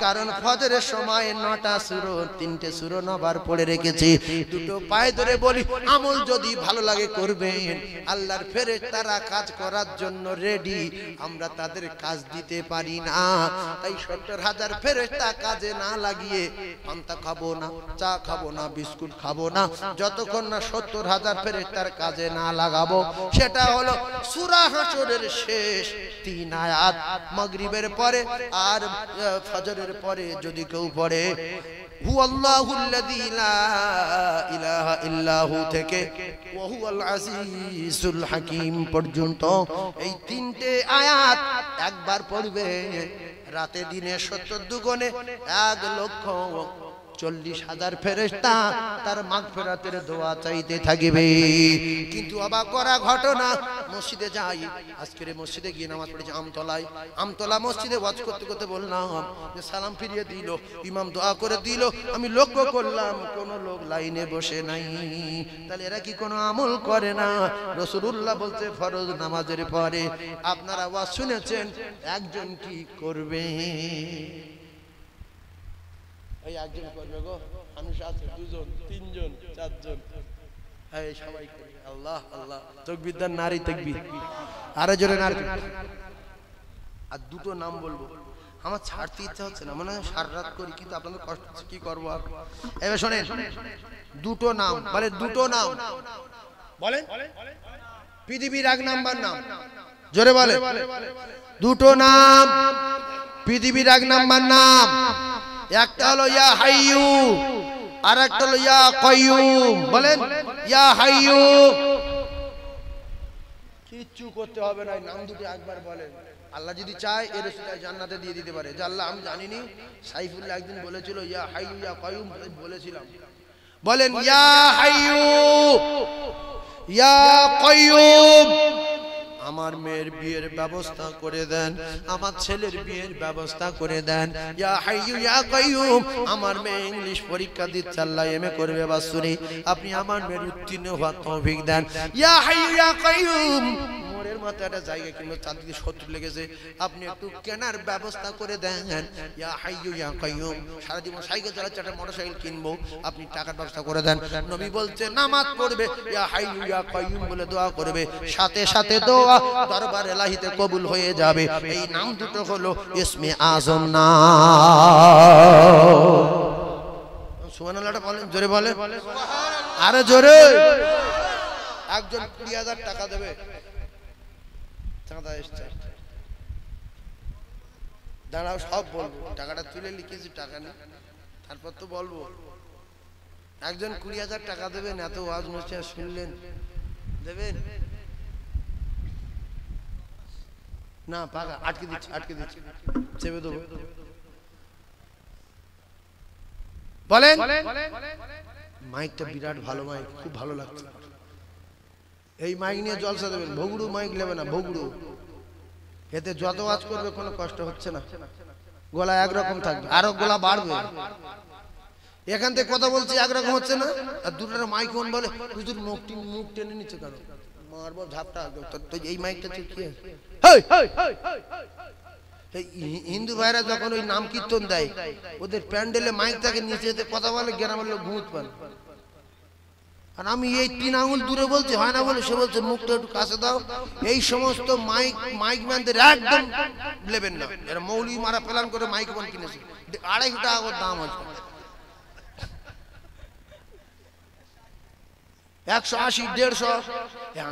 কারণ ফজরের সময় 9টা সূরা 3টে সূরা নবার পড়ে রেখেছি। দুটো পায়ে ধরে বলি, আমল যদি ভালো লাগে করবেন, আল্লাহর ফেরেশতারা কাজ করার জন্য রেডি, আমরা তাদের কাজ দিতে পারি না। তাই 70,000 ফেরেশতা কাজে না লাগিয়ে পান্তা খাবো না, চা খাবো না, বিস্কুট খাবো না, যতক্ষণ না 70,000 ফেরেশতার কাজে না লাগাবো। সেটা হলো সূরা হাশরের শেষ 3 আয়াত, মাগরিবের পরে আর ফজরের পরে যদি কেউ পড়ে হুয়াল্লাহুল্লাযী লা ইলাহা ইল্লাহু থেকে ওয়া হুয়াল আজিজুল হাকীম পর্যন্ত এই 3টে আয়াত একবার পড়বে, রাতে দিনে 70 দুগুণে 1,40,000 ফেরেশতা তার মাগফিরাতের দোয়া চাইতে থাকবে। কিন্তু অবাক করা ঘটনা, মসজিদে যাই, আজকের মসজিদে গিয়ে নামাজ পড়েছি আমতলা মসজিদে ওয়াজ করতে করতে বললাম যে সালাম ফিরিয়ে দিল, ইমাম দোয়া করে দিল, আমি লক্ষ্য করলাম কোন লোক লাইনে বসে নাই। তাহলে এরা কি কোনো আমল করে না? রাসূলুল্লাহ বলতে ফরজ নামাজের পরে আপনারা ওয়াজ শুনেছেন, একজন কি করবে? এই একজন করবে গো, মানুষ আছে 2জন 3জন 4জন, এই সবাই করে আল্লাহ আল্লাহ, তাকবীর দেন, নারী তাকবীর, আরে জোরে নারী। আর দুটো নাম বলবো, আমার ছাড়তে ইচ্ছা হচ্ছে না, মনে হয় সারা রাত করি, কিন্তু আপনাদের কষ্ট হচ্ছে, কি করবো আর। এবার শোনেন, দুটো নাম বলে, দুটো নাম বলেন, পৃথিবীর 1 নাম্বার নাম, জোরে বলে, দুটো নাম পৃথিবীর 1 নাম্বার নাম। একটা হলো ইয়া হাইয়ু, আর একটা হলো ইয়া কাইয়ুম। বলেন ইয়া হাইয়ু, কিচ্ছু করতে হবে না, নাম দুটো একবার বলেন। আল্লাহ যদি চায় এর রাসূল জান্নাতে দিয়ে দিতে পারে। যে আল্লাহ আমি জানিনি, সাইফুল্লাহ একদিন বলেছিল ইয়া হাইয়ু ইয়া কাইয়ুম, বলেছিলাম। বলেন ইয়া হাইয়ু ইয়া কাইয়ুম, আমার মেয়ের বিয়ের ব্যবস্থা করে দেন, আমার ছেলের বিয়ের ব্যবস্থা করে দেন। ইয়া হাইয়ু ইয়া কাইয়ুম, আমার মেয়ে ইংলিশ পরীক্ষা দিচ্ছে, আল্লাহ এমএ করবে বাসুরি, আপনি আমার মেয়ের উত্তীর্ণ হওয়ার তৌফিক দেন। ইয়া হাইয়ু ইয়া কাইয়ুম, মোড়ের মতো একটা জায়গা কিনবো, চারদিকে শত্রু লেগেছে, আপনি একটু কেনার ব্যবস্থা করে দেন। ইয়া হাইয়ু ইয়া কাইয়ুম, সারা জীবন সাইকেল চালাচ্ছে, একটা মোটরসাইকেল কিনবো, আপনি টাকার ব্যবস্থা করে দেন। নবী বলছে নামাজ পড়বে, ইয়া হাইয়ু ইয়া কাইয়ুম বলে দোয়া করবে, সাথে সাথে দোয়া দরবার ইলাহিতে কবুল হয়ে যাবে। এই নাম দুটো হলো ইসমে আজম নাম। সুবহানাল্লাহটা বলেন, জোরে বলেন, আরে জোরে। একজন 20,000 টাকা দেবে, চাঁদা এসছে, দাঁড়াও সব বলবো, টাকাটা তুলে লিখেছি, টাকা নেই, তারপর তো বলবো। একজন 20,000 টাকা দেবেন, এত ওয়াজ নসিহত শুনলেন, দেবেন না? পাকা আটকে দিচ্ছি, চেপে দেবো। বলেন, মাইকটা বিরাট ভালো মাইক, খুব ভালো লাগছে। এই মাইক নিয়ে জলসা দেবেন, ভগুড়ু মাইক নেবে না, ভগুড়ু, এতে যত ওয়াজ করবে কোনো কষ্ট হচ্ছে না, গলা একরকম থাকবে, আরো গলা বাড়বে। এখান থেকে কথা বলছি একরকম হচ্ছে না, আর দুটোর মাইক অন বলে হুজুর মুখ টেনে নিচ্ছে কেন, মারবো ঝাপটা। এই মাইকটা কি হিন্দু ভাইরা যখন ওই নাম কীর্তন দেয়, ওদের প্যান্ডেলে মাইক থাকে, নিচে কথা বলে, গ্রামের লোক ঘুমুত পান। আর আমি এই 3 আঙুল দূরে বলছি, হয় না বলে, সে বলছে মুখটা একটু কাছে দাও। এই সমস্ত মাইক ম্যানদের একদম নেবেন না, এরা মৌলি মারা প্ল্যান করে মাইক ম্যান কিনেছে, 250 টাকা করে দাম আছে, 180 150।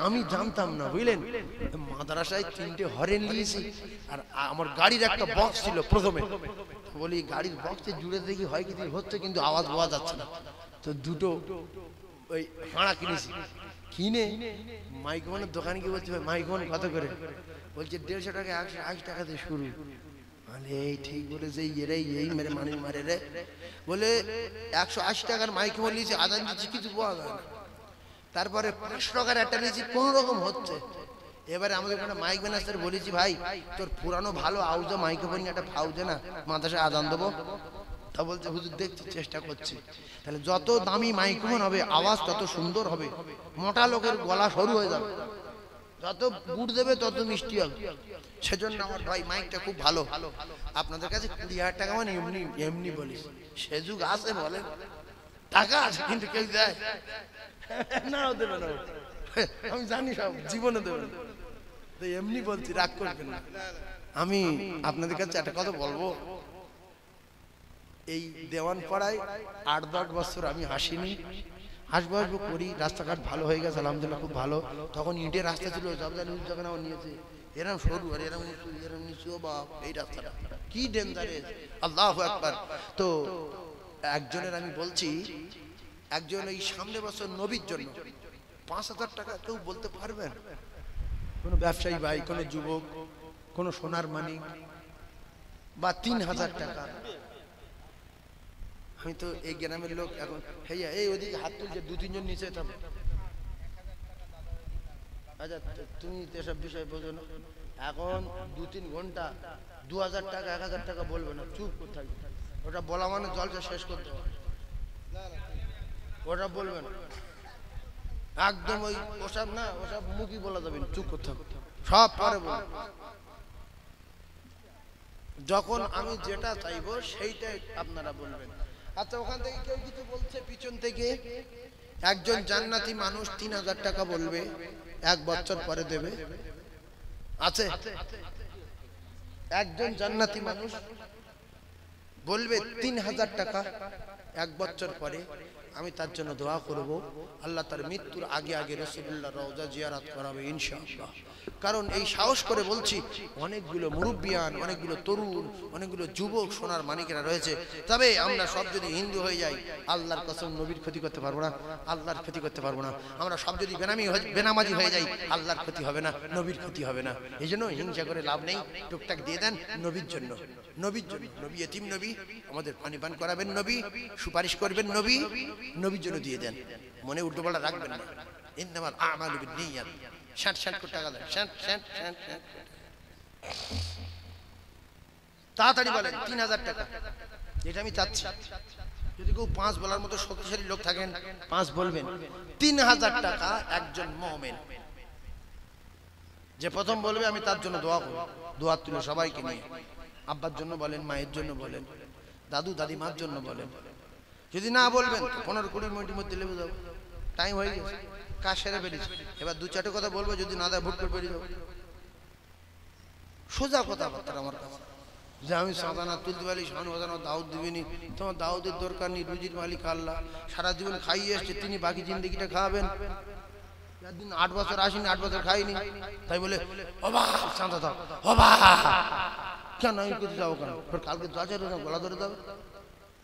আমি জানতাম না, বুঝলেন, মাদ্রাসায় 3টে হরেন নিয়েছি, আর আমার গাড়ির একটা বক্স ছিল প্রথমে, বলি গাড়ির বক্সে জুড়ে দেখি হয় কি হচ্ছে, কিন্তু আওয়াজ পাওয়া যাচ্ছে না, তো দুটো ওই হাঁড়া কিনেছি। কিনে মাইক্রোফোনের দোকানে গিয়ে বলছে মাইক্রোফোন কত করে, বলছে 150 টাকা, 180 টাকা দিয়ে শুরু। এই ঠিক বলেছে, এই মেরে মারে রে, বলে 180 টাকার মাইক্রোফোন নিয়েছি, আদান দিচ্ছি, কিছু পাওয়া যায় না। তারপরে 500 টাকার একটা নিয়েছি, কোন রকম হচ্ছে। এবারে আমাদের এখানে মাইক ম্যানেজার বলেছি, ভাই তোর পুরানো ভালো আউজা মাইক্রোফোন একটা ফাউজে না, মাদ্রাসায় আদান দেবো। তা বলছে হুজুর দেখছি, চেষ্টা করছি। তাহলে যত দামি মাইক্রোফোন হবে আওয়াজ তত সুন্দর হবে, মোটা লোকের গলা সরু হয়ে যাবে, যত গুড় দেবে তত মিষ্টি হবে। সেজন্য আমার ভাই মাইকটা খুব ভালো। আপনাদের কাছে 20,000 টাকা মানে এমনি এমনি বলিস, সে যুগ আছে বলে টাকা আছে কিন্তু কেউ দেয় না, দেবে না, আমি জানি সব জীবনে দেবে না, তো এমনি বলছি, রাগ করবেন না। আমি আপনাদের কাছে একটা কথা বলবো, এই দেওয়ান পাড়ায় 8-10 বছর আমি হাসিনি, হাসবো হাসবো করি। রাস্তাঘাট ভালো হয়ে গেছে আলহামদুলিল্লাহ, খুব ভালো। তখন ইটের রাস্তা ছিল, যখন আমার নিয়েছে এরম সরু আর এরম নিচু, এরম নিচু, বাপ এই রাস্তাটা কি ডেঞ্জারেস, আল্লাহু আকবার। তো একজনের আমি বলছি, একজন এই সামনে বছর নবীর জন্য 5,000 টাকা কেউ বলতে পারবেন? কোন ব্যবসায়ী ভাই, কোন যুবক, কোন সোনার মানিক, বা 3,000 টাকা? আমি তো এই গ্রামের লোক, এখন হেয়া এই ওদিকে হাত তুলছে 2-3 জন নিচে থাকবে। আচ্ছা তুমি এসব বিষয় বোঝো না। এখন 2-3 ঘন্টা 2,000 টাকা 1,000 টাকা বলবে না, চুপ করে থাকবে। ওটা বলা মানে জলসা শেষ করতে হবে, ওটা বলবে না একদম। ওই ওসব না, ওসব মুখই বলা যাবে না, চুপ করতে হবে, সব পরে বলবে। যখন আমি যেটা চাইবো সেইটাই আপনারা বলবেন। আচ্ছা ওখান থেকে কেউ কিছু বলছে পিছন থেকে, একজন জান্নাতি মানুষ 3,000 টাকা বলবে, 1 বছর পরে দেবে, আছে? একজন জান্নাতি মানুষ বলবে 3,000 টাকা 1 বছর পরে, আমি তার জন্য দোয়া করব, আল্লাহ তার মৃত্যুর আগে আগে রাসূলুল্লাহ রওজা জিয়ারত করাবে ইনশাআল্লাহ। কারণ এই সাহস করে বলছি, অনেকগুলো মুরব্বিয়ান, অনেকগুলো তরুণ, অনেকগুলো যুবক সোনার মানিকেরা রয়েছে। তবে আমরা সব যদি হিন্দু হয়ে যাই, আল্লাহর কসম নবীর ক্ষতি করতে পারবো না, আল্লাহর ক্ষতি করতে পারবো না। আমরা সব যদি বেনামাজি হয়ে যাই, আল্লাহর ক্ষতি হবে না, নবীর ক্ষতি হবে না। এই জন্য হিংসা করে লাভ নেই, টুকটাক দিয়ে দেন নবীর জন্য, নবীর জন্য। নবী এতিম নবী, আমাদের পানি পান করাবেন নবী, সুপারিশ করবেন নবী, নবীর জন্য দিয়ে দেন, মনে উল্টোপাল্টা রাখবেন না। ইন্নামাল আমালু বিন্নিয়াত। 60 কোটি টাকা দেন, 60 তাড়াতাড়ি বলেন 3,000 টাকা, এটা আমি চাচ্ছি। যদি কেউ 5 বলার মতো শক্তিশালী লোক থাকেন 5 বলবেন। 3,000 টাকা একজন মুমিন যে প্রথম বলবে, আমি তার জন্য দোয়া করব। দোয়া তুলে সবাইকে নিয়ে, আব্বার জন্য বলেন, মায়ের জন্য বলেন, দাদু দাদিমার জন্য বলেন। যদি না বলবেন 15-20 মিনিটের মধ্যে লেগে যাবো, টাইম হয়ে গেছে, কাজ সেরে ফেলেছি। এবার 2-4টে কথা বলবো, যদি না দেয় ভুট করে বেরিয়ে যাবো। সোজা কথাবার্তা আমার কাছে, যে আমি সাদানা তুলতে পারি, শান বাজানো দাউদ দিবিনি, তোমার দাউদের দরকার নেই, রুজির মালিক আল্লাহ, সারা জীবন খাইয়ে এসছে তিনি, বাকি জিন্দগিটা খাওয়াবেন। একদিন 8 বছর আসিনি, 8 বছর খাইনি, তাই বলে অবা শান্তা দাও, অবা কেন আমি কোথায় যাবো, কেন কালকে দরজা গলা ধরে যাবে।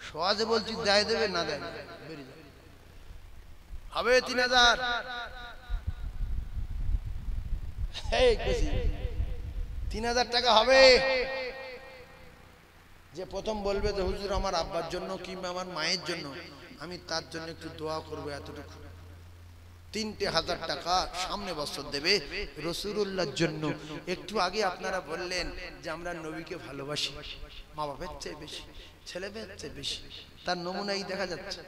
সহজে বলছি, দেয় দেবে, না দেয় বেরিয়ে যাবে। হবে 3,000, 3,000 টাকা হবে। যে প্রথম বলবে যে হুজুর আমার আব্বার জন্য কিংবা আমার মায়ের জন্য, আমি তার জন্য একটু দোয়া করবো, এতটুকু 3,000 টাকা সামনে বছর দেবে রাসূলুল্লাহর জন্য। একটু আগে আপনারা বললেন যে আমরা নবীকে ভালোবাসি, মা বাবার চেয়ে বেশি, ছেলে মেয়ের চেয়ে বেশি, তার নমুনাই দেখা যাচ্ছে।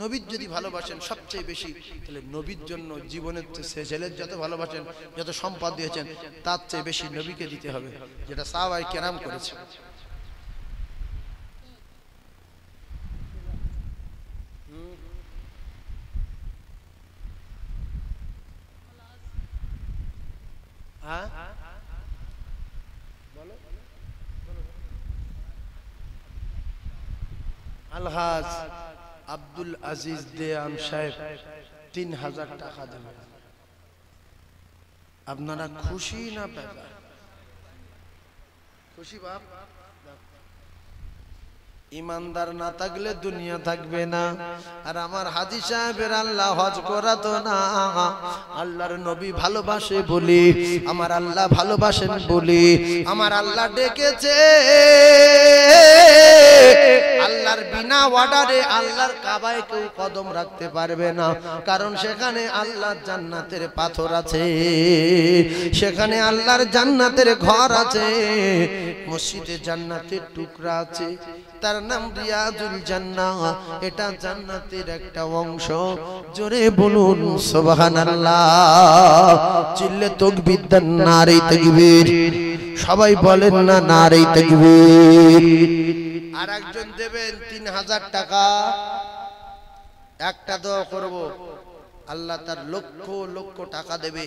নবীর যদি ভালোবাসেন সবচেয়ে বেশি, তাহলে নবীর জন্য জীবনের ছেলের যত ভালোবাসেন, যত সম্পদ দিয়েছেন, তার চেয়ে বেশি নবীকে দিতে হবে, যেটা সাহাবায়ে কেরাম করেছে। হ্যাঁ বলো, আলহাজ আব্দুল আজিজ দেয়ান সাহেব 3,000 টাকা দেবেন। আপনারা খুশি না বেজার? খুশি বাপ? ইমানদার না থাকলে দুনিয়া থাকবে না। আর আমার হাজী সাহেবের আল্লাহ হজ করাতো না, আল্লাহর নবী ভালোবাসে বলি, আমার আল্লাহ ভালোবাসেন বলি আমার আল্লাহ ডেকেছে। আল্লাহ আর বিনা অর্ডারে আল্লাহর কাবায় কেউ কদম রাখতে পারবে না, কারণ সেখানে আল্লাহর জান্নাতের পাথর আছে, সেখানে আল্লাহর জান্নাতের ঘর আছে, মসজিদে জান্নাতের টুকরা আছে, তার নাম রিয়াজুল জান্নাহ। এটা জান্নাতের একটা অংশ। জোরে বলুন সুবহানাল্লাহ, চিল্লে তাকবীর দেন, নারে তাকবীর। সবাই বলেন না নারে তাকবীর। আর একজন দেবেন 3000 টাকা, একটা দোয়া করব, আল্লাহ তার লক্ষ লক্ষ টাকা দেবে,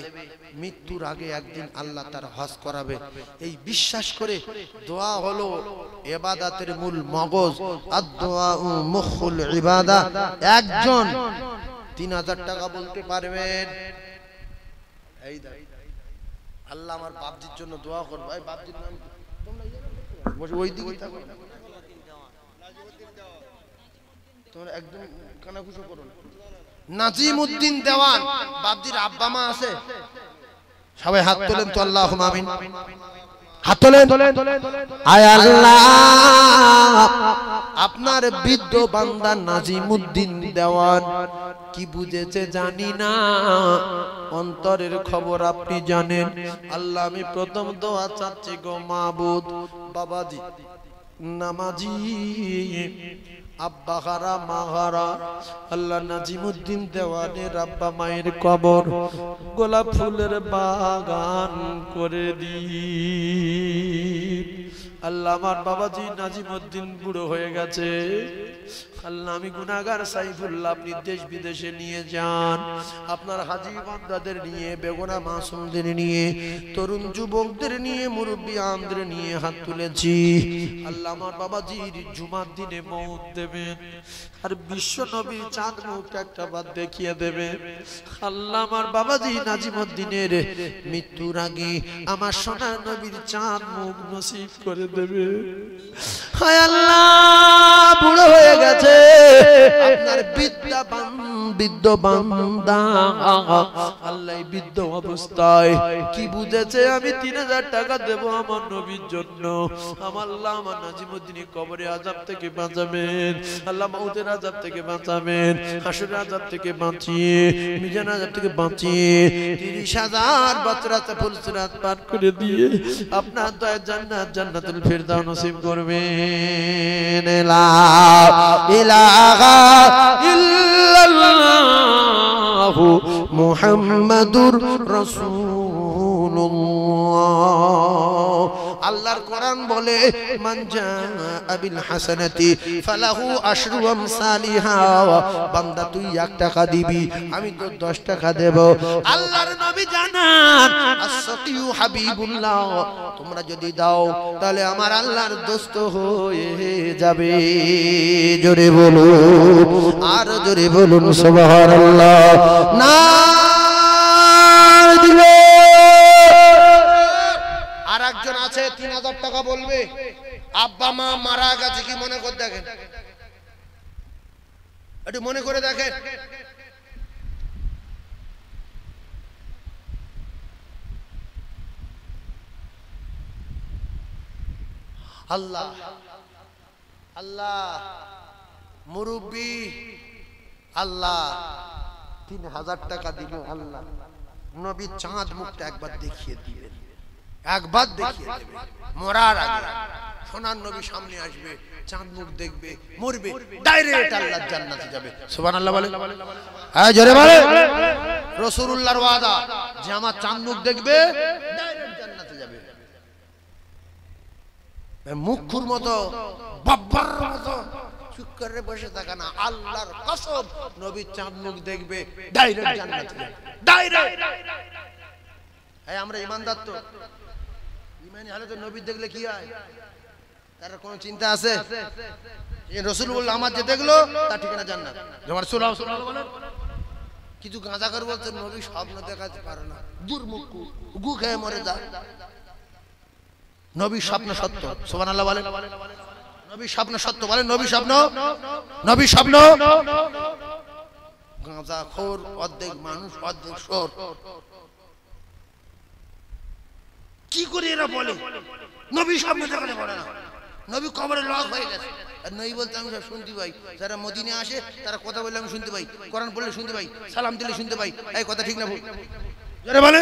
মৃত্যুর আগে একদিন আল্লাহ তার হজ করাবে, এই বিশ্বাস করে। দোয়া হলো ইবাদতের মূল মগজ, আদ-দুআ মুখুল ইবাদা। একজন 3000 টাকা বলতে পারবেন? এই আল্লাহ আমার বাপজির জন্য দোয়া করব। এই বাপজির নাম তোমরা বসে ওই দিকে থাকো, তোমরা একদম কানাঘুষো করো না। নাজিমউদ্দিন দেওয়ান, বাপজির আব্বা মা আছে? সবাই হাত তোলেন তো, আল্লাহুম্মা আমিন। হাত তোলেন। আয় আল্লাহ, আপনার বৃদ্ধ বান্দা নাজিমউদ্দিন দেওয়ান কি বুঝেছে জানি না, অন্তরের খবর আপনি জানেন। আল্লাহ, আমি প্রথম দোয়া চাচ্ছি গো মাবুদ, বাবাজি নামাজি, আব্বা হারা মা হারা, আল্লাহ নাজিমউদ্দিন দেওয়ানের আব্বা মায়ের কবর গোলাপ ফুলের বাগান করে দিন। আল্লাহ, আমার বাবাজি নাজিমউদ্দিন বুড়ো হয়ে গেছে, আল্লাহ আমি গুনাহগার সাইফুল্লাহ, আপনি দেশ বিদেশে নিয়ে যান, আপনার হাজী বান্দাদের নিয়ে, বেগুনা মাসুমদের নিয়ে, তরুণ যুবকদের নিয়ে, মুরব্বী আমদের নিয়ে হাত তুলেছি। আল্লাহ, আমার বাবাজির জুমার দিনে মওত দেবেন, আর বিশ্ব নবীর চাঁদ মুখ একটা বার দেখিয়ে দেবেন। আল্লাহ, আমার বাবাজি নাজিমউদ্দিনের মৃত্যুর আগে আমার সোনার নবীর চাঁদ মুখ নসিব করে দেবে। হায় আল্লাহ, বুড়ো হয়ে গেছে আপনার বৃদ্ধ বান্দা, আল্লাহ বৃদ্ধ অবস্থায় কি বুঝেছে আমি 3000 টাকা দেব আমার নবীর জন্য। আমার আল্লাহ, আমার নাজিমউদ্দিনের কবরে আযাব থেকে বাঁচাবেন, আল্লাহ মউতের আযাব থেকে বাঁচাবেন, হাসরের আযাব থেকে বাঁচিয়ে, মিজান আযাব থেকে বাঁচিয়ে 30,000 বছর ফুলসিরাত পার করে দিয়ে আপনার দয়ার জান্নাত, জান্নাতুল ফিরদাউস নসিব করবেন। লা ইলাহা ইল্লাল্লাহু মুহাম্মাদুর রাসূলুল্লাহ। আল্লাহর কোরআন বলে, মান জাআ বিল হাসানাতি ফালাহু আশরু আমসালিহা। বান্দা তুই 1 টাকা দিবি, আমি তো 10 টাকা দেব। আল্লাহর নবী জানান, as-সাকিউ হাবিবুল্লাহ, তোমরা যদি দাও তাহলে আমার আল্লাহর দোস্ত হয়ে যাবে। জোরে বলুন, আর জোরে বলুন সুবহানাল্লাহ। না দিলে আর একজন আছে 3000 টাকা বলবে, আব্বা মা মারা গেছে, কি মনে করে দেখেন, একটু মনে করে দেখেন। আল্লাহ আল্লাহ মুরব্বি, আল্লাহ 3000 টাকা দিল, আল্লাহ নবী চাঁদ মুখটা একবার দেখিয়ে দিবেন, একবার দেখিয়ে দেবেন। মরার আগে সোনার নবী সামনে আসবে, চাঁদ মুখ দেখবে, মরবে, ডাইরেক্ট আল্লাহর জান্নাতে যাবে। সুবহানাল্লাহ বলে, হ্যাঁ জোরে বলে। রাসূলুল্লাহর ওয়াদা যে আমার চাঁদ মুখ দেখবে, ডাইরেক্ট জান্নাতে যাবে। মুখুর মতো বাব্বার মতো চুপ করে বসে থাকা না, আল্লাহর কসম নবী চাঁদ মুখ দেখবে, ডাইরেক্ট জান্নাতে যাবে, ডাইরেক্ট। এই আমরা ইমানদার তো, ইমানি হালে তো নবী দেখলে কি হয়, তার কোনো চিন্তা আছে? এই রাসূল বলল আমার যে দেখলো তার ঠিকানা জান্নাত। যেমন রাসূলুল্লাহ সাল্লাল্লাহু আলাইহি ওয়াসাল্লাম কিছু গাঁজা করে বলছে নবী স্বপ্ন দেখাতে পারে না, দুর্মুখু গু খেয়ে মরে যায়। নবী স্বপ্ন সত্য, সুবহানাল্লাহ বলেন। নবী স্বপ্ন সত্য বলেন, নবী স্বপ্ন, নবী স্বপ্ন। গাঁজাখোর অর্ধেক মানুষ অর্ধেক শোর, কি করে এরা বলে নবী স্বপ্ন দেখাতে পারে না? নবী কবরে লক হয়ে গেছে, আর নই বলতে আমি সব শুনতে পাই। যারা মদিনে আসে তারা কথা বললে আমি শুনতে পাই, কোরআন পড়লে শুনতে পাই, সালাম দিলে শুনতে পাই। এই কথা ঠিক না ভুল? যারা বলে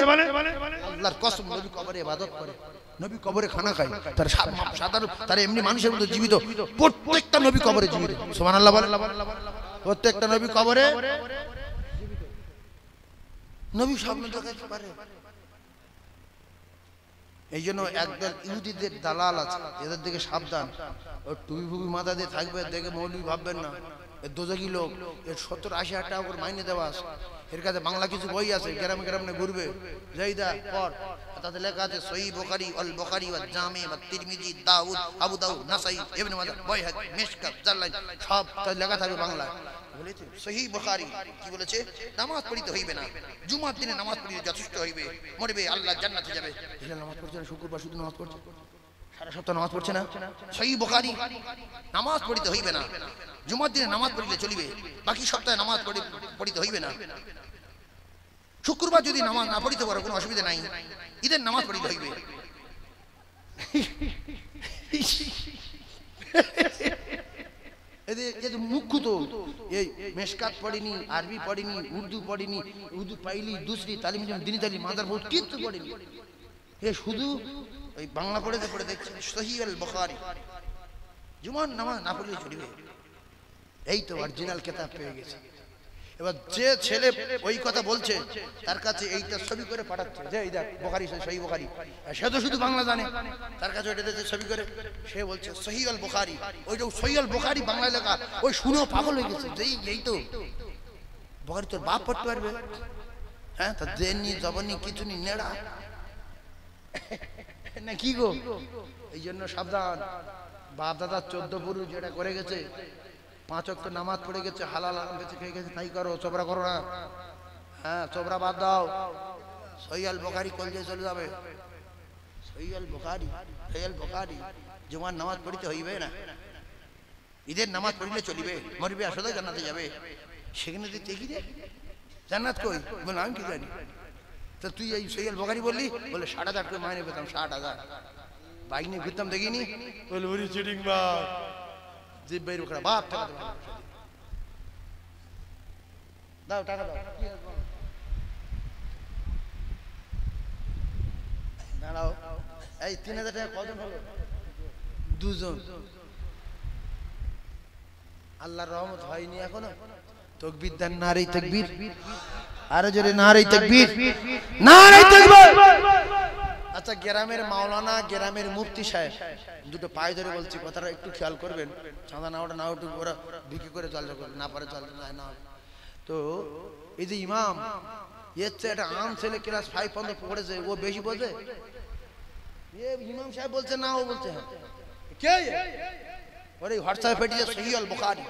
আল্লাহর কসম, নবী কবরে ইবাদত করে, নবী কবরে খানা খায়, তার সাধারণ তারা এমনি মানুষের মতো জীবিত। প্রত্যেকটা নবী কবরে জীবিত। সুবহানাল্লাহ বলেন। প্রত্যেকটা নবী কবরে নবী স্বপ্ন দেখাতে পারে। এই জন্য একদল ইহুদিদের দালাল আছে, এদের দিকে সাবধান। ও টুপি ফুপি মাথা দিয়ে থাকবে, দেখে মৌলবি ভাববেন না, এর দোজকি লোক, এর 70-80 টাকা করে মাইনে দেওয়া আছে। এর কাছে বাংলা কিছু বই আছে, গ্রামে গ্রামে ঘুরবে, যাইদা পর তাতে লেখা আছে সহিহ বুখারী, আল বুখারী ওয়া জামি ওয়া তিরমিজি, দাউদ, আবু দাউদ, নাসাই, ইবনে মাজাহ, বাইহাকী, মিশকাত, জালাইল, সব লেখা থাকবে বাংলায়। বলেছে সহিহ বুখারী কি বলেছে? নামাজ পড়িতে হইবে না, জুমার দিনে নামাজ পড়িলে যথেষ্ট হইবে, মরবে আল্লাহ জান্নাতে যাবে। এটা নামাজ পড়ছে না, শুক্রবার শুধু নামাজ পড়ছে, সারা সপ্তাহ নামাজ পড়ছে না। সহিহ বুখারী, নামাজ পড়িতে হইবে না, জুমার দিনে নামাজ পড়িলে চলিবে, বাকি সপ্তাহে নামাজ পড়িতে হইবে না। শুক্রবার যদি নামাজ না পড়িতে পারো কোনো অসুবিধা নাই, ঈদের নামাজ পড়িতে হইবে। মুখ্য তো এই মেশকাত পড়িনি, আরবি পড়িনি, উর্দু পড়িনি, উর্দু পাইলি দুসরি তালিম দিনী তালিম মাদার বহুত কিচ্ছু পড়িনি, এ শুধু ওই বাংলা পড়েতে পড়ে দেখছে সহিহ আল বুখারী, জুমার নামাজ না পড়লে চলিবে। এই তো অরিজিনাল কিতাব পেয়ে গেছে। এবার যে ছেলে ওই কথা বলছে তার কাছে এইটা ছবি করে পাঠাচ্ছে, যে এই দেখ বুখারী, সহিহ বুখারী, সে তো শুধু বাংলা জানে, তার কাছে ওইটা দিতে ছবি করে, সে বলছে সহিহ আল বুখারী, ওই যে সহিহ আল বুখারী বাংলায় লেখা, ওই শুনেও পাগল হয়ে গেছে যে এই তো বুখারী তোর বাপ পড়তে পারবে? হ্যাঁ, তা দেননি জবনি কিছু নি নেড়া না কি গো? এই জন্য সাবধান। বাপ দাদা 14 পুরুষ যেটা করে গেছে, 5 ওয়াক্ত নামাজ পড়ে গেছে, হালাল হারাম বেঁচে খেয়ে গেছে, তাই করো, চোবরা করো না। হ্যাঁ, চোবরা বাদ দাও। সহিহ আল বুখারী কলজে চলে যাবে। সহিহ আল বুখারী, সহিহ আল বুখারী, জুমার নামাজ পড়িতে হইবে না, ঈদের নামাজ পড়িলে চলিবে, মরবে আসলে জান্নাতে যাবে। সেখানে তুই দেখি রে জান্নাত কই? বলে আমি কি জানি। তো তুই এই সহিহ আল বুখারী বললি, বলে 60,000 করে মাইনে পেতাম, 60,000 বাইক নিয়ে ঘুরতাম, দেখিনি? বলে ওরে চিটিং বাপ, জিব বের করে বাপ টাকা দাও, টাকা দাও, দাঁড়াও। এই 3,000 টাকা কজন হলো? 2 জন। আল্লাহর রহমত হয়নি এখনো। তাকবীর দেন, নারে তাকবীর, আরো জোরে নারে তাকবীর, নারে তাকবীর। আচ্ছা, গ্রামের মাওলানা, গ্রামের মুফতি সাহেব, দুটো পায়ে ধরে বলছি, কথাটা একটু খেয়াল করবেন। চাঁদা না ওটা না ওটা ওরা বিক্রি করে চলতে করবে, না পারে চলতে যায় না। তো এই যে ইমাম, এর চেয়ে একটা আম ছেলে ক্লাস 5 পর্যন্ত পড়েছে, ও বেশি বোঝে? ইমাম সাহেব বলছে না, ও বলছে হ্যাঁ। কে? ওরে হোয়াটসঅ্যাপে পেটিয়ে সহিহ আল বুখারী,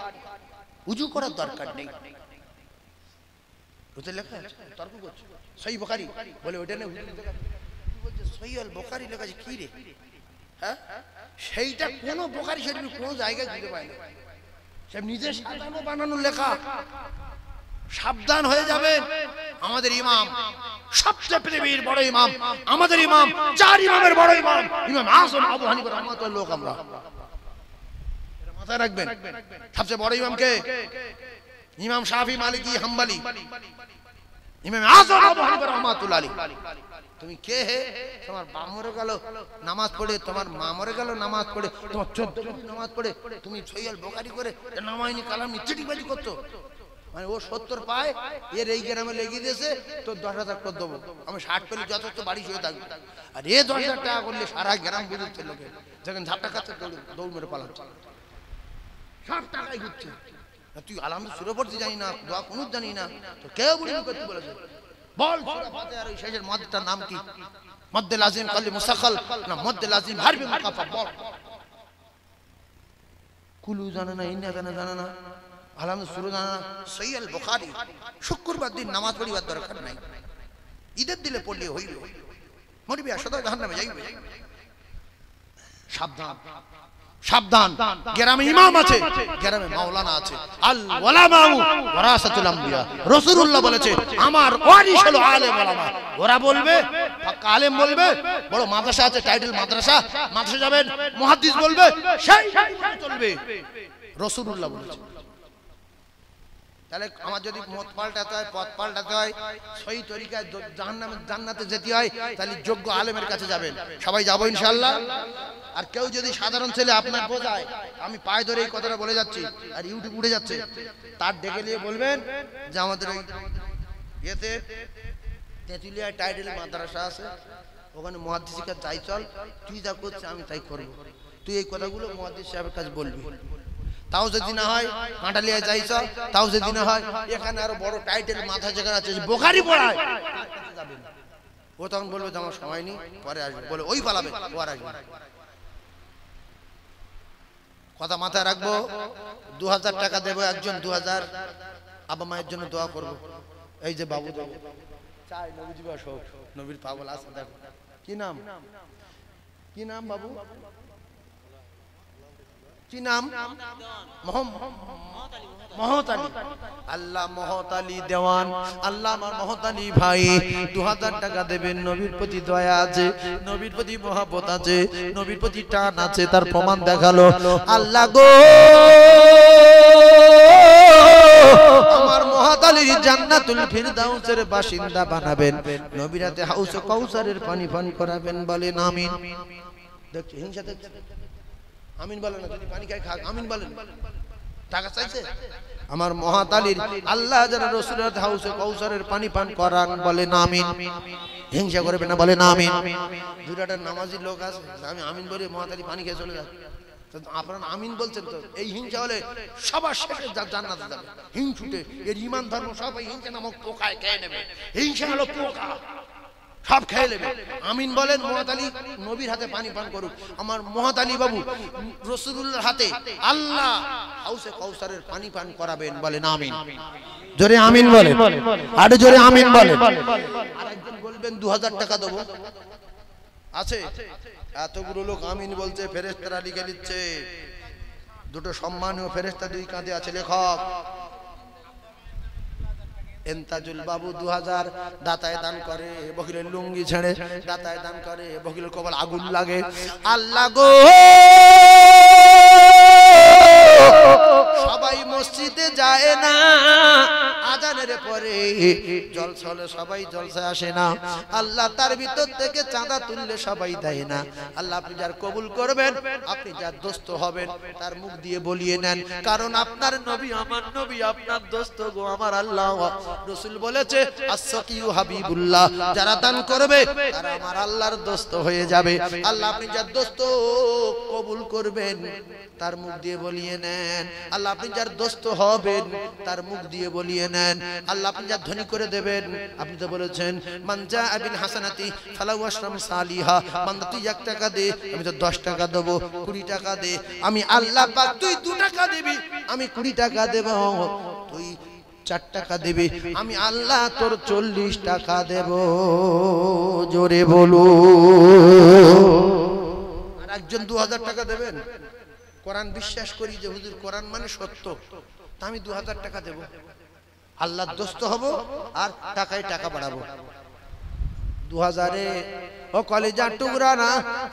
উজু করার দরকার নেই, ওতে লেখা আছে, তর্ক করছে সহিহ বুখারী, বলে ওটা নেই, সহিহ আল বুখারী লেখা আছে। কি রে? হ্যাঁ, সেইটা কোন বুখারী শরীফের কোন জায়গায় খুঁজে পায় না, সব নিজে সাজানো বানানো লেখা। সাবধান হয়ে যাবেন। আমাদের ইমাম সবচেয়ে পৃথিবীর বড় ইমাম, আমাদের ইমাম 4 ইমামের বড় ইমাম, ইমাম আযম আবু হানিফা রাহমাতুল্লাহ লোক আমরা, এটা মাথায় রাখবেন। সবচেয়ে বড় ইমাম কে? ইমাম শাফি, মালিকি, হাম্বলি, ইমাম আযম আবু হানিফা রাহমাতুল্লাহ আলাইহি। তুমি কে হে? তোমার বাপ মরে গেল নামাজ পড়ে, তোমার মা মরে গেল নামাজ পড়ে, তোমার 14 নামাজ পড়ে, তুমি সহিহ আল বুখারী করে নামাইনি কালাম নি চিটিবাজি করতো। মানে ও 70 পায়, এর এই গ্রামে লেগে দিয়েছে, তো 10,000 করে দেবো, আমি 60 পেলে যথেষ্ট বাড়ি শুয়ে থাকবো। আর এ 10,000 টাকা করলে সারা গ্রাম বুঝতে লোকে, যখন ঝাপটা খাচ্ছে দৌড় মেরে পালাচ্ছে, 60 টাকায় ঘুরছে। তুই আলহামদুলিল্লাহ সুরে পড়তে জানি না, দোয়া কুনুত জানি না, তো কেউ বুঝি করতে বলেছে? বল সূরা ফাতিহার ওই শেষের মদটার নাম কি? মদ্দে লাজিম কলি মুসাক্কাল না মদ্দে লাজিম হারবি মুকাফফা? বল। কুলু জানে না, ইন্না জানে না, আলহামদুলিল্লাহ সুরে জানে না। সহিহ আল বুখারী, শুক্রবার দিন নামাজ পড়িবার দরকার নাই, ঈদের দিলে পড়লে হইল, মরবি আর সদা জাহান্নামে যাইবে। সাবধান, সাবধান, গ্রামে ইমাম আছে, গ্রামে মাওলানা আছে। আল ওলামাউ ওয়ারাসাতুল আম্বিয়া, রাসূলুল্লাহ বলেছে আমার ওয়ারিস হলো আলেম ওলামা। ওরা বলবে, পাক্কা আলেম বলবে, বড় মাদ্রাসা আছে, টাইটেল মাদ্রাসা, মাদ্রাসা যাবেন, মুহাদ্দিস বলবে, সেই চলবে, রাসূলুল্লাহ বলেছে। তাহলে আমার যদি মত পাল্টাতে হয়, পথ পাল্টাতে হয়, সহি তরিকায় জান্নাতে যেতে হয়, তাহলে যোগ্য আলেমের কাছে যাবেন। সবাই যাবো ইনশাআল্লাহ। আর কেউ যদি সাধারণ ছেলে আপনার বোঝায়, আমি পায়ে ধরে এই কথাটা বলে যাচ্ছি আর ইউটিউব উঠে যাচ্ছে, তার ডেকে নিয়ে বলবেন যে আমাদের ওই ইয়েতে তেঁতুলিয়া টাইটেল মাদ্রাসা আছে, ওখানে মুহাদ্দিস শিক্ষা চাই, চল, তুই যা করছিস আমি তাই করবো, তুই এই কথাগুলো মুহাদ্দিস সাহেবের কাছে বলবি। তাও যদি না হয় কাঁটালিয়া যাইছ, তাও যদি না হয় এখানে আরো বড় টাইটেল মাথা যেখানে আছে বুখারী পড়ায়, ও তখন বলবে যে আমার সময় নেই, পরে আসবে, বলে ওই পালাবে, ও আর আসবে। কথা মাথায় রাখবো। 2000 টাকা দেবো একজন, 2000 আব্বা মায়ের জন্য দোয়া করবো। এই যে বাবু দেবো, চাই নবীজি বাস হোক, নবীর পাগল আছে, দেখো কি নাম, কি নাম বাবু, কি নাম, মহত আলী। আল্লাহ মহত আলী দেওয়ান, আল্লাহ আমার মহত আলী ভাই 2000 টাকা দেবেন। নবীর প্রতি দয়া আছে, নবীর প্রতি মহব্বত আছে, নবীর প্রতি টান আছে, তার প্রমাণ দেখালো। আল্লাহ গো আমার মহত আলীর জান্নাতুল ফিরদাউসের বাসিন্দা বানাবেন, নবীর হাতে হাউসে কাউসারের পানি পান করাবেন, বলেন আমিন। দেখছো হিংসা দেখছো, আমিন বলেন না, যদি পানি খায় খাক, আমিন বলেন। টাকা চাইছে আমার মহত আলীর আল্লাহ যেন রাসূলের হাউসে কাউসারের পানি পান করান, বলেন আমিন। হিংসা করবে না, বলেন আমিন। দুটাটা নামাজি লোক আছে, আমি আমিন বলে মহত আলী পানি খেয়ে চলে যায়, আপনারা আমিন বলছেন তো। এই হিংসা হলে সবার শেষে জান্নাতে যাবে। হিংসুটে এর ঈমান ধর্ম সব এই হিংসা নামক পোকায় খেয়ে নেবে। হিংসা হলো পোকা, সব খেয়ে নেবে। আমিন বলেন। মহত আলী নবীর হাতে পানি পান করুক। আমার মহত আলী বাবু রাসূলুল্লাহর হাতে আল্লাহ হাউসে কাউসারের পানি পান করাবেন, বলেন আমিন। জোরে আমিন বলেন, আরে জোরে আমিন বলেন। আরেকজন বলবেন 2000 টাকা দেবো, আছে এতগুলো লোক আমিন বলছে, ফেরেশতারা লিখে দিচ্ছে। দুটো সম্মানীয় ফেরেশতা দুই কাঁধে আছে, লেখক এন্তাজুল বাবু 2000 দাতায় দান করে, বকিলের লুঙ্গি ছেড়ে দাতায় দান করে, বকিলের কপাল আগুন লাগে। আল্লাহ গো সবাই মসজিদে যায় না, আজানের পরে জলসা হলে সবাই জলসায় আসে না। আল্লাহ তার ভিতর থেকে চাঁদা তুললে সবাই দেয় না। আল্লাহ আপনি যার কবুল করবেন, আপনি যার দোস্ত হবেন, তার মুখ দিয়ে বলিয়ে নেন, কারণ আপনার নবী আমার নবী আপনার দোস্ত গো আমার আল্লাহ। রাসূল বলেছে as-saqiyu হাবিবুল্লাহ, যারা দান করবে তারা আমার আল্লাহর দোস্ত হয়ে যাবে। আল্লাহ আপনি যার দোস্ত কবুল করবেন, তার মুখ দিয়ে বলিয়ে নেন। আল্লাহ আপনি যার দোস্ত হবেন, তার মুখ দিয়ে বলিয়ে নেন। আল্লাহ আপনি যার ধনী করে দেবেন, আপনি তো বলেছেন মান জাআ বিল হাসানাতি ফালাহু আশরাম সালিহা, বান্দা তুই 1 টাকা দে, আমি তো 10 টাকা দেব, 20 টাকা দে। আমি আল্লাহ পাক, তুই 2 টাকা দিবি, আমি 20 টাকা দেব, তুই 4 টাকা দিবি, আমি আল্লাহ তোর 40 টাকা দেব। জোরে বলো। আর একজন 2000 টাকা দেবেন, কোরআন বিশ্বাস করি যে হুজুর কোরআন মানে সত্য, তা আমি 2000 টাকা দেব, আল্লাহর দোস্ত হব আর টাকায় টাকা বাড়াবো। 2000-এ ও কলেজার টুকরা না,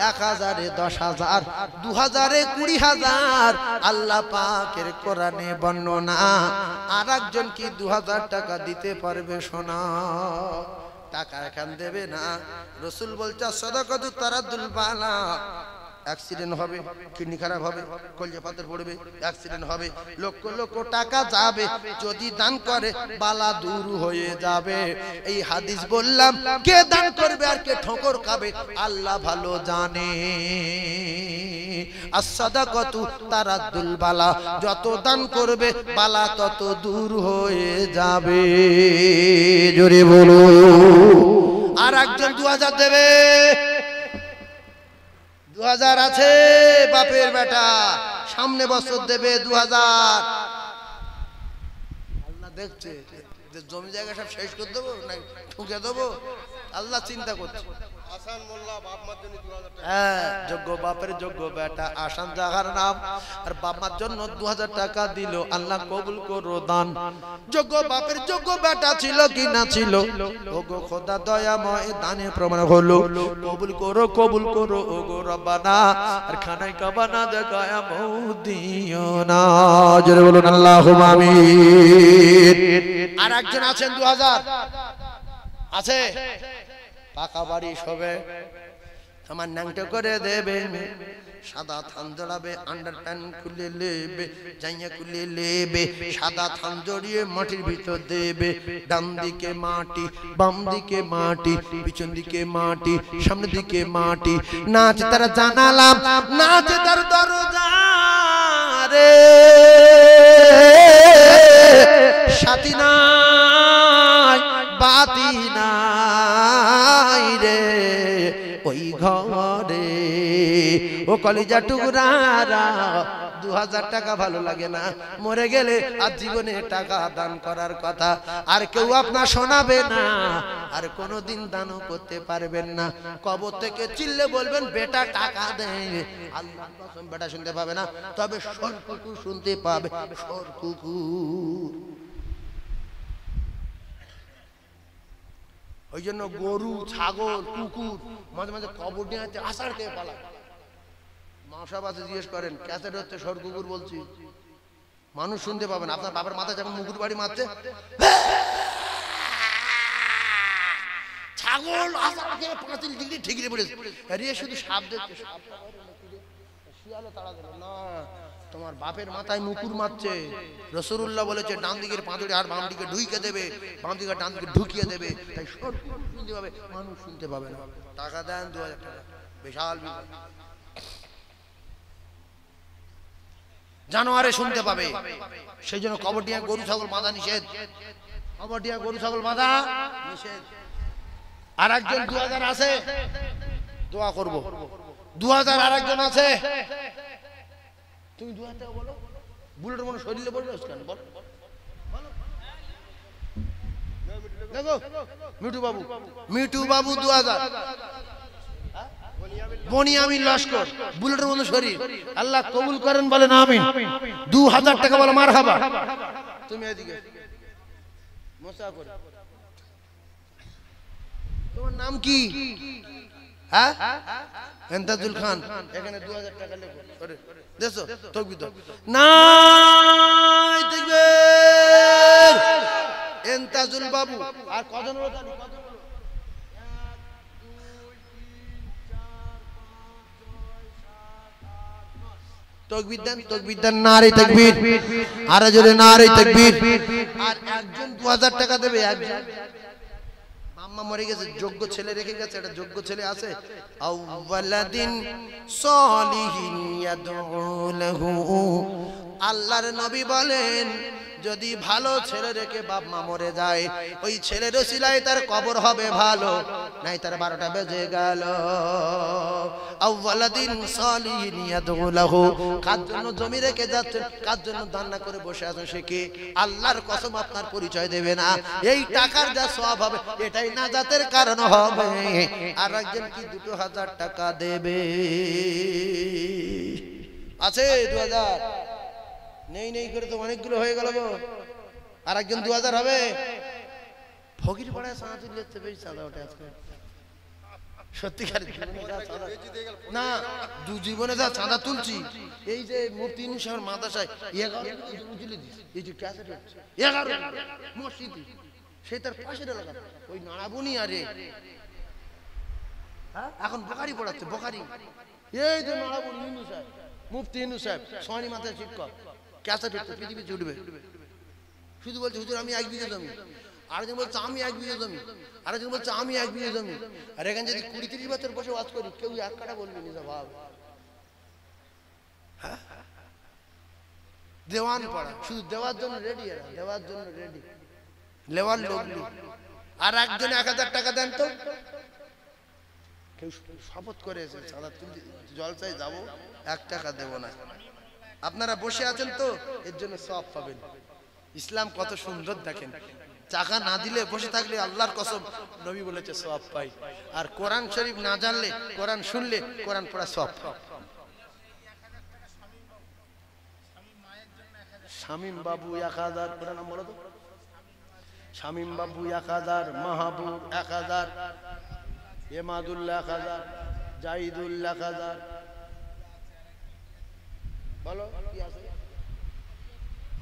1000-এ 10,000, 2000-এ 20,000 আল্লাহ পাকের কোরআনে বর্ণনা। আর একজন কি 2000 টাকা দিতে পারবে শোনা? টাকা এখন দেবে না। রাসূল বলছে সাদাকাতু তারাদ্দুল বালা, অ্যাক্সিডেন্ট হবে, কিডনি খারাপ হবে, কলজা পাথর পড়বে, অ্যাক্সিডেন্ট হবে, লক্ষ লক্ষ টাকা যাবে, যদি দান করে বালা দূর হয়ে যাবে। এই হাদিস বললাম, কে দান করবে আর কে ঠোকর খাবে আল্লাহ ভালো জানে। as-সাদাকাতু তারাদ্দুল বালা, যত দান করবে বালা তত দূর হয়ে যাবে। জোরে বলো। আর একজন 2000 দেবে, 2000 আছে বাপের বেটা, সামনে বছর দেবে 2000। আল্লাহ দেখছে যে জমি জায়গা সব শেষ করে দেবো না ঠুকে দেবো, আল্লাহ চিন্তা করছে। আসান মোল্লা বাপ মার জন্য 2000 টাকা। হ্যাঁ, যোগ্য বাপের যোগ্য বেটা আসান জাগার নাম, আর বাপ মার জন্য 2000 টাকা দিল। আল্লাহ কবুল করো দান। যোগ্য বাপের যোগ্য বেটা ছিল কি না ছিল, ওগো খোদা দয়াময় দানে প্রমাণ হলো। কবুল করো ওগো রব্বানা, আর খানায় কাবানা জাগায়া মৌদিও না। জোরে বলুন আল্লাহুম্মা আমিন। আর একজন আছেন 2000 আছে, পাকা বাড়ি সবে আমার ন্যাংটো করে দেবে, সাদা থান জড়াবে, আন্ডার প্যান্ট খুলে লেবে, জাইয়া খুলে লেবে, সাদা থান জড়িয়ে মাটির ভিতর দেবে। ডান দিকে মাটি, বাম দিকে মাটি, পিছন দিকে মাটি, সামনের দিকে মাটি। নাচ তার জানালাম, নাচ তার দরজা রে, সাথী নাই বাতি নাই রে ওই ঘরে। ও কলিজা টুকরারা, 2000 টাকা ভালো লাগে না, মরে গেলে আর জীবনে টাকা দান করার কথা আর কেউ আপনার শোনাবে না, আর কোনোদিন দানও করতে পারবেন না। কবর থেকে চিল্লে বলবেন বেটা টাকা দে, আল্লাহ কসম বেটা শুনতে পাবে না, তবে সর কুকুর শুনতে পাবে, সর কুকুর। ওই জন্য গরু, ছাগল, কুকুর মাঝে মাঝে কবর নিয়ে আসার খেয়ে পালায়। মাসাব আছে, জিজ্ঞেস করেন, ক্যাসেট হচ্ছে সর কুকুর বলছি, মানুষ শুনতে পাবেন। আপনার বাবার মাথায় যখন মুকুট বাড়ি মারছে, ছাগল আসার খেয়ে 5 ডিগ্রি ঠিকরে পড়েছে, শুধু সাপ দেখছে, শিয়ালে তাড়া দিল না, তোমার বাপের মাথায় মুকুর মারছে। রাসূলুল্লাহ বলেছে ডান দিকের পাঁজরে আর বাম দিকে ঢুকিয়ে দেবে, বাম দিকে ডান দিকে ঢুকিয়ে দেবে, তাই সব শুনতে পাবে, মানুষ শুনতে পাবে না। টাকা দেন 2000 টাকা, বিশাল বিপদ। জানোয়ারে শুনতে পাবে, সেই জন্য কবরডিয়া গরু ছাগল বাঁধা নিষেধ, কবরডিয়া গরু ছাগল বাঁধা নিষেধ। আর একজন 2000 আছে, দোয়া করব। 2000 আর একজন আছে, তুমি 2000 টাকা বলো, বুলেটের মনে শরীরে বলবে কেন বল, দেখো মিঠু বাবু 2000, বনিয়ামিন লস্কর, বুলেটের মতো শরীর, আল্লাহ কবুল করেন বলেন আমিন। 2000 টাকা বলো মারহাবা। তুমি এদিকে মোসা করে, তোমার নাম কি? হ্যাঁ, এন্তাজুল খান, এখানে 2000 টাকা লেখো, সরে দেছো তকবীর দাও, নাই তাকবীর। এন্তাজুল বাবু। আর কজন হলো জানি? তকবীর দেন, তকবীর দেন, নারে তাকবীর, আর জোরে নারে তাকবীর। আর একজন 2000 টাকা দেবে, একজন আম্মা মরে গেছে, যোগ্য ছেলে রেখে গেছে, এটা যোগ্য ছেলে আছে। আউওয়ালাদিন সলিহিন ইয়াদউ লাহু, আল্লাহর নবী বলেন যদি ভালো ছেলে রেখে বাপ মা মরে যায়, ওই ছেলের ওসিলায় তার কবর হবে ভালো, নাই তার 12টা বেজে গেল। আউওয়ালাদিন সলিহিন ইয়াদউ লাহু, কার জন্য জমি রেখে যাচ্ছেন, কার জন্য দান না করে বসে আছেন, সে কি? আল্লাহর কসম আপনার পরিচয় দেবে না, এই টাকার যা সওয়াব হবে এটাই নাজাতের কারণ হবে। আর একজন কি 2000 টাকা দেবে? আছে 2000? নেই নেই করে তো অনেকগুলো হয়ে গেল গো। আর একজন 2000 হবে? ফকির পাড়ায় চাঁদা তুললে বেশি চাঁদা ওঠে আজকে, সত্যিকার না, জীবনে যা চাঁদা তুলছি, এই যে মুফতি ইউনূস সাহেবের মাদ্রাসায় 11 মসজিদ, সে তার পাশের এলাকা ওই নাড়াবনি, আরে এখন বোখারি পড়াচ্ছে, বোখারি, এই যে নাড়াবনি ইউনূস সাহেব, মুফতি ইউনূস সাহেব, সোহানি মাথায় শিক্ষক, ক্যাসেট হচ্ছে, পৃথিবী ছুটবে, শুধু বলছে হুজুর আমি 1 বিঘা জমি, আরেকজন বলছে আমি 1 বিঘা জমি, আরেকজন বলছে আমি 1 বিঘা জমি। আর এখানে যদি 20-30 বছর বসে ওয়াজ করি, কেউ 1 কাঠা বলবে না, ভাব দেওয়ান পাড়া, শুধু দেওয়ার জন্য রেডি, এরা দেওয়ার জন্য রেডি, লেওয়ার লোক। আর একজন 1000 টাকা দেন তো, কেউ শপথ করেছে চাঁদা তুলতে জলসায় যাবো, 1 টাকা দেব না। আপনারা বসে আছেন তো, এর জন্য সওয়াব পাবেন। ইসলাম কত সুন্দর দেখেন, টাকা না দিলে বসে থাকলে আল্লাহর কসম নবী বলেছে সওয়াব পাই। আর কোরআন শরীফ না জানলে, কোরআন শুনলে কোরআন পড়া সওয়াব। শামীম বাবু 1000, পুরো নাম বলো তো। শামীম বাবু 1000, মাহবুব 1000, এমাদুল্লাহ 1000, জাহিদুল্লাহ 1000। বলো কি আছে?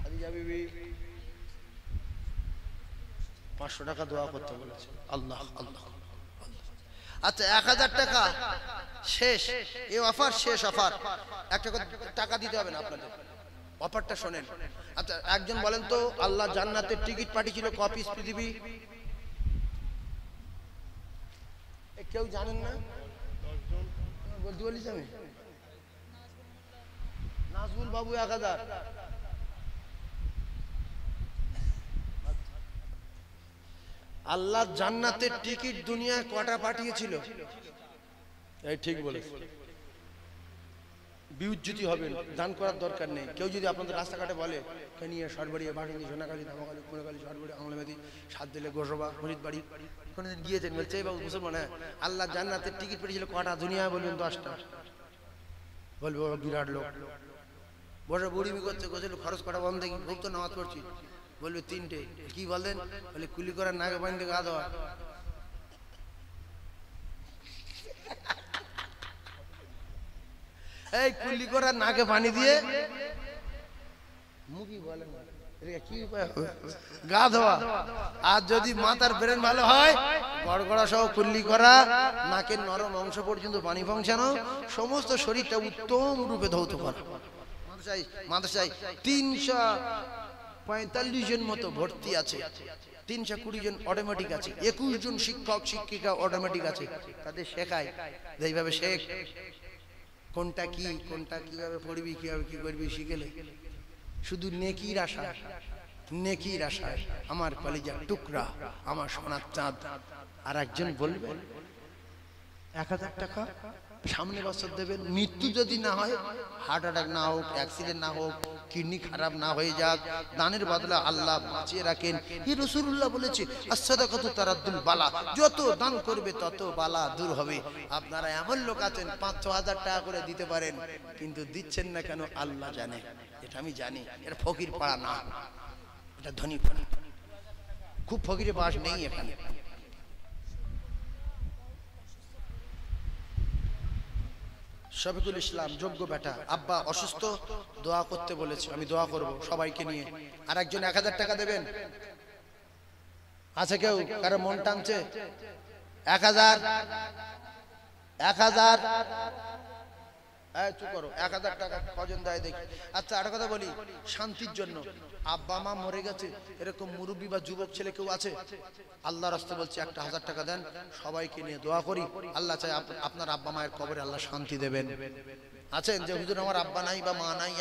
খাদিজা বিবি 500 টাকা দোয়া করতে বলেছে। আল্লাহ আল্লাহ। আচ্ছা 1000 টাকা শেষ, এই অফার শেষ অফার। একটা টাকা দিতে হবে না আপনাদের, অফারটা শোনেন। আচ্ছা একজন বলেন তো, আল্লাহ জান্নাতের টিকিট পাঠিয়েছিল কপিস পৃথিবী? কেউ জানেন না? বলতে বলিস আমি নাজমুল বাবু 1000। আল্লাহ জান্নাতের টিকিট দুনিয়ায় কটা পাঠিয়েছিল? এই ঠিক বলেছে। বিউজ্জতি হবে, দান করার দরকার নেই। কেউ যদি আপনাদের রাস্তাঘাটে বলে কেনিয়া, সরবাড়িয়া, বাড়ি, সোনাকালী, ধামাকালী, কোনাকালী, সরবাড়ি, আংলামেদি, সাত দিলে গোসবা, হরিদ বাড়ি, কোনোদিন গিয়েছেন? বলছে এই বাবু মুসলমান, হ্যাঁ আল্লাহ জান্নাতের টিকিট পেয়েছিল কটা? দুনিয়ায় বলবেন 10টা। বলবে ও বিরাট লোক। বসে বুড়িমি করছে, গোসল খরচ করা বন্ধ, দেখি খুব তো নামাজ পড়ছি। বলবে 3টে। কি বলেন? বলে কুলি করার নাকে পানিতে গা দেওয়া। এই কুলি করার নাকে পানি দিয়ে মুখি বলেন কি গা ধোয়া। আর যদি মাথার ব্রেন ভালো হয়, গড়গড়া সহ কুল্লি করা, নাকের নরম অংশ পর্যন্ত পানি পৌঁছানো, সমস্ত শরীরটা উত্তম রূপে ধৌত করা। মাদ্রাসায় 345 জন মতো ভর্তি আছে, 320 জন অটোমেটিক আছে, 21 জন শিক্ষক শিক্ষিকা অটোমেটিক আছে। তাদের শেখায় এইভাবে শেখ, কোনটা কি, কোনটা কিভাবে পড়বি, কিভাবে কি করবি শিখেলে। শুধু নেকির আশা, নেকির আশায় আমার কলিজার টুকরা, আমার সোনার চাঁদ। আর একজন বলবে 1000 টাকা সামনে বছর দেবেন, মৃত্যু যদি না হয়, হার্ট অ্যাটাক না হোক, অ্যাক্সিডেন্ট না হোক, কিডনি খারাপ না হয়ে যাক, দানের বদলা আল্লাহ বাঁচিয়ে রাখেন। এই রাসূলুল্লাহ বলেছে আস-সাদাকাতু তারাদ্দুল বালা, যত দান করবে তত বালা দূর হবে। আপনারা এমন লোক আছেন 5-6 হাজার টাকা করে দিতে পারেন, কিন্তু দিচ্ছেন না কেন আল্লাহ জানে। এটা আমি জানি। এটা ফকির পাড়া না, এটা ধনী পাড়া। খুব ফকিরের বাস নেই এখানে। শফিকুল ইসলাম যোগ্য বেটা, আব্বা অসুস্থ, দোয়া করতে বলেছে, আমি দোয়া করব সবাইকে নিয়ে। আর একজন 1000 টাকা দেবেন? আছে কেউ? কারো মন টানছে? 1000 1000 চুপ করো। 1000 টাকা কজন দেয় দেখি। আচ্ছা আর কথা বলি, শান্তির জন্য, আব্বা মা মরে গেছে, এরকম মুরব্বী বা যুবক ছেলে কেউ আছে? আল্লাহর রাস্তায় বলছে একটা 1000 টাকা দেন, সবাইকে নিয়ে দোয়া করি। আল্লাহ চাই আপনার আব্বা মায়ের কবরে আল্লাহ শান্তি দেবেন। আছেন যে হুজুর আমার আব্বা নাই বা মা নাই,